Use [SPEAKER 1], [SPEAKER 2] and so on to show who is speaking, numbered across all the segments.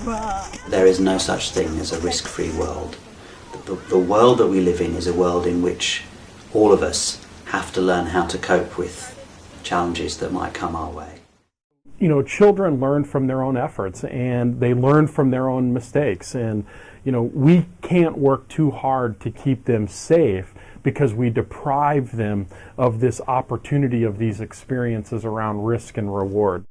[SPEAKER 1] There is no such thing as a risk-free world. The world that we live in is a world in which all of us have to learn how to cope with challenges that might come our way.
[SPEAKER 2] You know, children learn from their own efforts and they learn from their own mistakes, and you know, we can't work too hard to keep them safe because we deprive them of this opportunity of these experiences around risk and reward.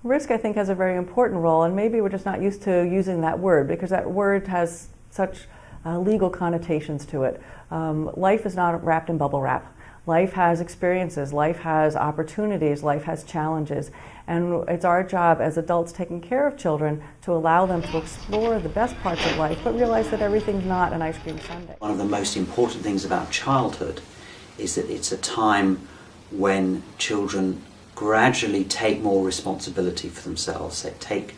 [SPEAKER 3] Risk, I think, has a very important role, and maybe we're just not used to using that word because that word has such legal connotations to it. Life is not wrapped in bubble wrap. Life has experiences, life has opportunities, life has challenges, and it's our job as adults taking care of children to allow them to explore the best parts of life, but realize that everything's not an ice cream sundae.
[SPEAKER 1] One of the most important things about childhood is that it's a time when children gradually take more responsibility for themselves. They take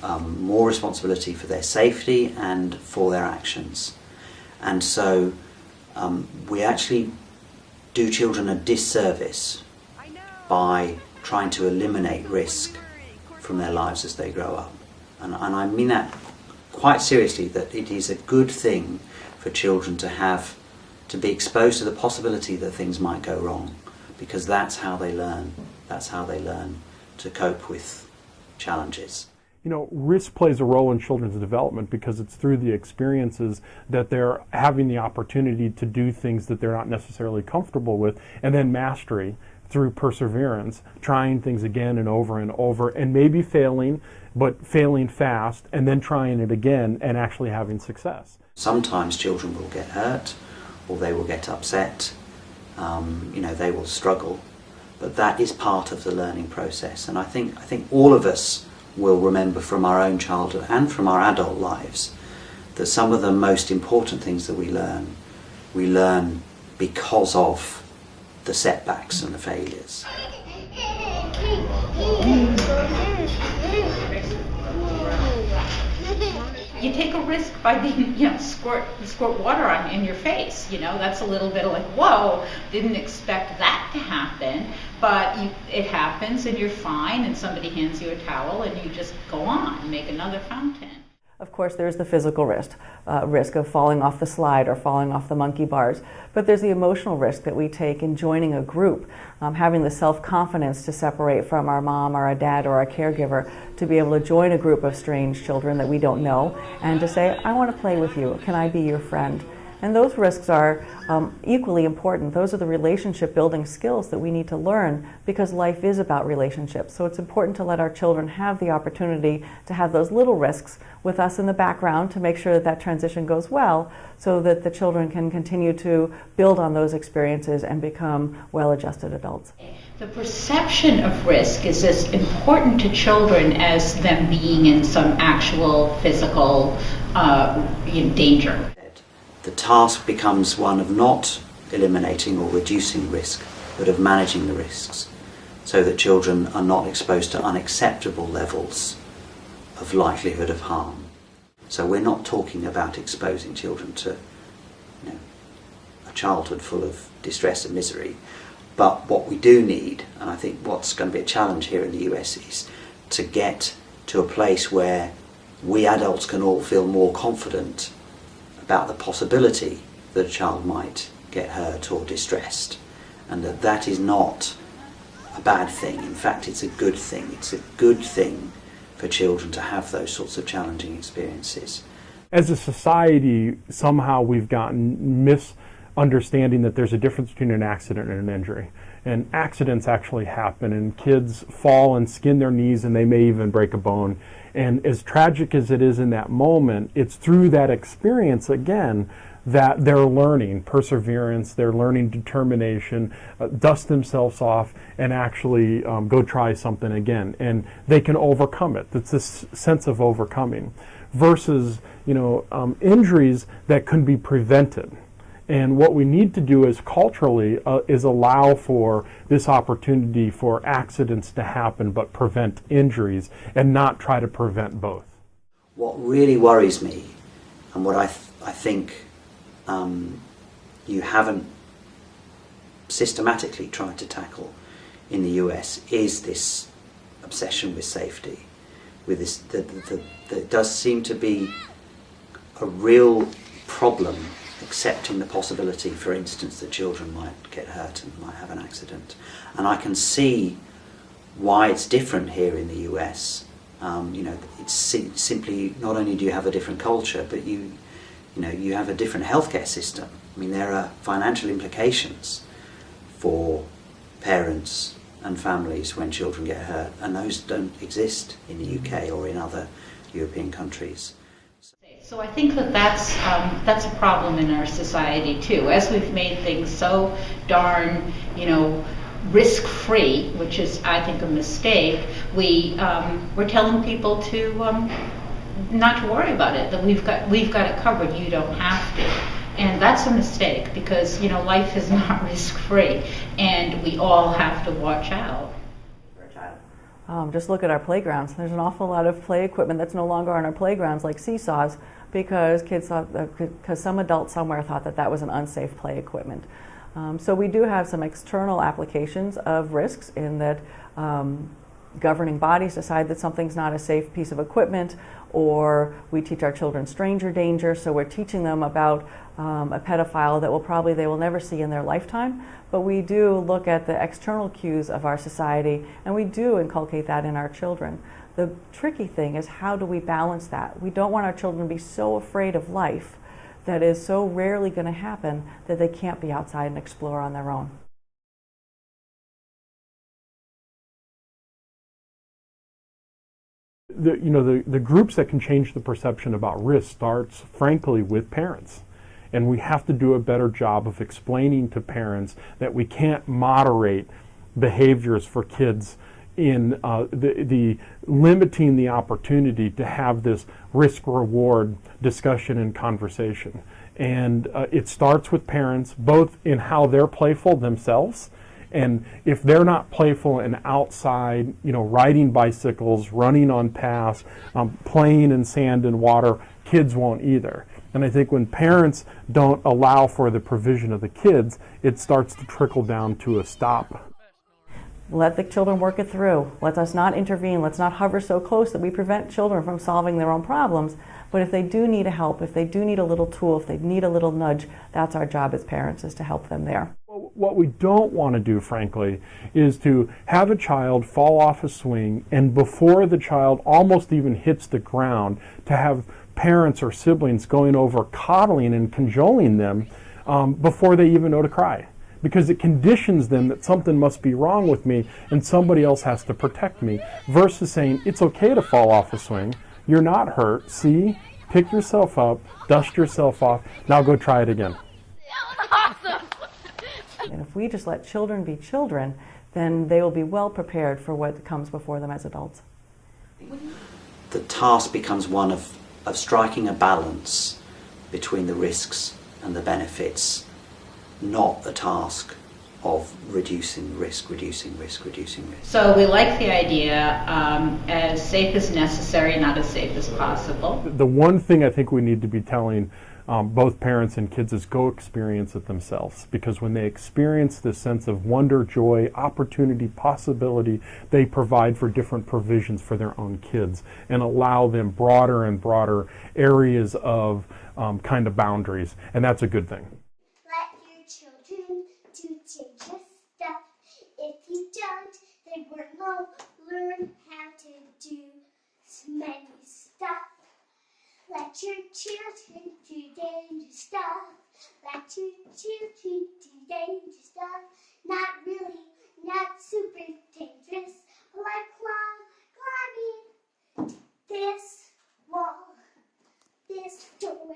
[SPEAKER 1] more responsibility for their safety and for their actions. And so we actually do children a disservice by trying to eliminate risk from their lives as they grow up. And I mean that quite seriously, that it is a good thing for children to be exposed to the possibility that things might go wrong, because that's how they learn. That's how they learn to cope with challenges.
[SPEAKER 2] You know, risk plays a role in children's development because it's through the experiences that they're having the opportunity to do things that they're not necessarily comfortable with, and then mastery through perseverance, trying things again and over, and maybe failing, but failing fast, and then trying it again and actually having success.
[SPEAKER 1] Sometimes children will get hurt, or they will get upset, you know, they will struggle, but that is part of the learning process. And I think all of us will remember from our own childhood and from our adult lives that some of the most important things that we learn because of the setbacks and the failures.
[SPEAKER 4] You take a risk by being, you know, squirt water in your face. You know, that's a little bit of like, whoa, didn't expect that to happen. But it happens and you're fine, and somebody hands you a towel and you just go on and make another fountain.
[SPEAKER 3] Of course, there's the physical risk of falling off the slide or falling off the monkey bars. But there's the emotional risk that we take in joining a group, having the self-confidence to separate from our mom or our dad or our caregiver, to be able to join a group of strange children that we don't know and to say, I want to play with you. Can I be your friend? And those risks are equally important. Those are the relationship building skills that we need to learn, because life is about relationships. So it's important to let our children have the opportunity to have those little risks with us in the background to make sure that that transition goes well, so that the children can continue to build on those experiences and become well-adjusted adults.
[SPEAKER 4] The perception of risk is as important to children as them being in some actual physical danger.
[SPEAKER 1] The task becomes one of not eliminating or reducing risk, but of managing the risks, so that children are not exposed to unacceptable levels of likelihood of harm. So we're not talking about exposing children to, you know, a childhood full of distress and misery, but what we do need, and I think what's going to be a challenge here in the US, is to get to a place where we adults can all feel more confident about the possibility that a child might get hurt or distressed, and that is not a bad thing. In fact, it's a good thing. It's a good thing for children to have those sorts of challenging experiences.
[SPEAKER 2] As a society, somehow we've gotten misunderstanding that there's a difference between an accident and an injury. And accidents actually happen, and kids fall and skin their knees, and they may even break a bone. And as tragic as it is in that moment, it's through that experience, again, that they're learning perseverance, they're learning determination, dust themselves off, and actually go try something again. And they can overcome it. It's this sense of overcoming. Versus, you know, injuries that can be prevented. And what we need to do is culturally is allow for this opportunity for accidents to happen, but prevent injuries, and not try to prevent both.
[SPEAKER 1] What really worries me, and what I think you haven't systematically tried to tackle in the US, is this obsession with safety. with this. There does seem to be a real problem accepting the possibility, for instance, that children might get hurt and might have an accident. And I can see why it's different here in the US. It's simply, not only do you have a different culture, but you have a different healthcare system. I mean, there are financial implications for parents and families when children get hurt, and those don't exist in the UK or in other European countries.
[SPEAKER 4] So I think that's a problem in our society too. As we've made things so darn, risk-free, which is, I think, a mistake, we're telling people to not to worry about it. That we've got it covered. You don't have to, and that's a mistake because life is not risk-free, and we all have to watch out.
[SPEAKER 3] Just look at our playgrounds. There's an awful lot of play equipment that's no longer on our playgrounds, like seesaws, because some adult somewhere thought that was an unsafe play equipment. So we do have some external applications of risks in that governing bodies decide that something's not a safe piece of equipment, or we teach our children stranger danger, so we're teaching them about a pedophile that they will never see in their lifetime. But we do look at the external cues of our society, and we do inculcate that in our children. The tricky thing is, how do we balance that? We don't want our children to be so afraid of life that is so rarely going to happen that they can't be outside and explore on their own.
[SPEAKER 2] The groups that can change the perception about risk starts, frankly, with parents. And we have to do a better job of explaining to parents that we can't moderate behaviors for kids in the limiting the opportunity to have this risk-reward discussion and conversation. And it starts with parents, both in how they're playful themselves, and if they're not playful and outside, riding bicycles, running on paths, playing in sand and water, kids won't either. And I think when parents don't allow for the provision of the kids, it starts to trickle down to a stop.
[SPEAKER 3] Let the children work it through. Let us not intervene. Let's not hover so close that we prevent children from solving their own problems. But if they do need help, if they do need a little tool, if they need a little nudge, that's our job as parents, is to help them there.
[SPEAKER 2] What we don't want to do, frankly, is to have a child fall off a swing, and before the child almost even hits the ground, to have parents or siblings going over coddling and cajoling them before they even know to cry. Because it conditions them that something must be wrong with me and somebody else has to protect me, versus saying, it's okay to fall off a swing, you're not hurt, see, pick yourself up, dust yourself off, now go try it again.
[SPEAKER 5] Awesome.
[SPEAKER 3] And if we just let children be children, then they will be well prepared for what comes before them as adults.
[SPEAKER 1] The task becomes one of striking a balance between the risks and the benefits, not the task of reducing risk.
[SPEAKER 4] So we like the idea, as safe as necessary, not as safe as possible.
[SPEAKER 2] The one thing I think we need to be telling both parents and kids is go experience it themselves, because when they experience this sense of wonder, joy, opportunity, possibility, they provide for different provisions for their own kids and allow them broader and broader areas of kind of boundaries, and that's a good thing.
[SPEAKER 5] Let your children do dangerous stuff. If you don't, they won't learn how to do many stuff. Let your children do dangerous stuff. Let your children do dangerous stuff. Not really, not super dangerous. Like climbing this wall, this door.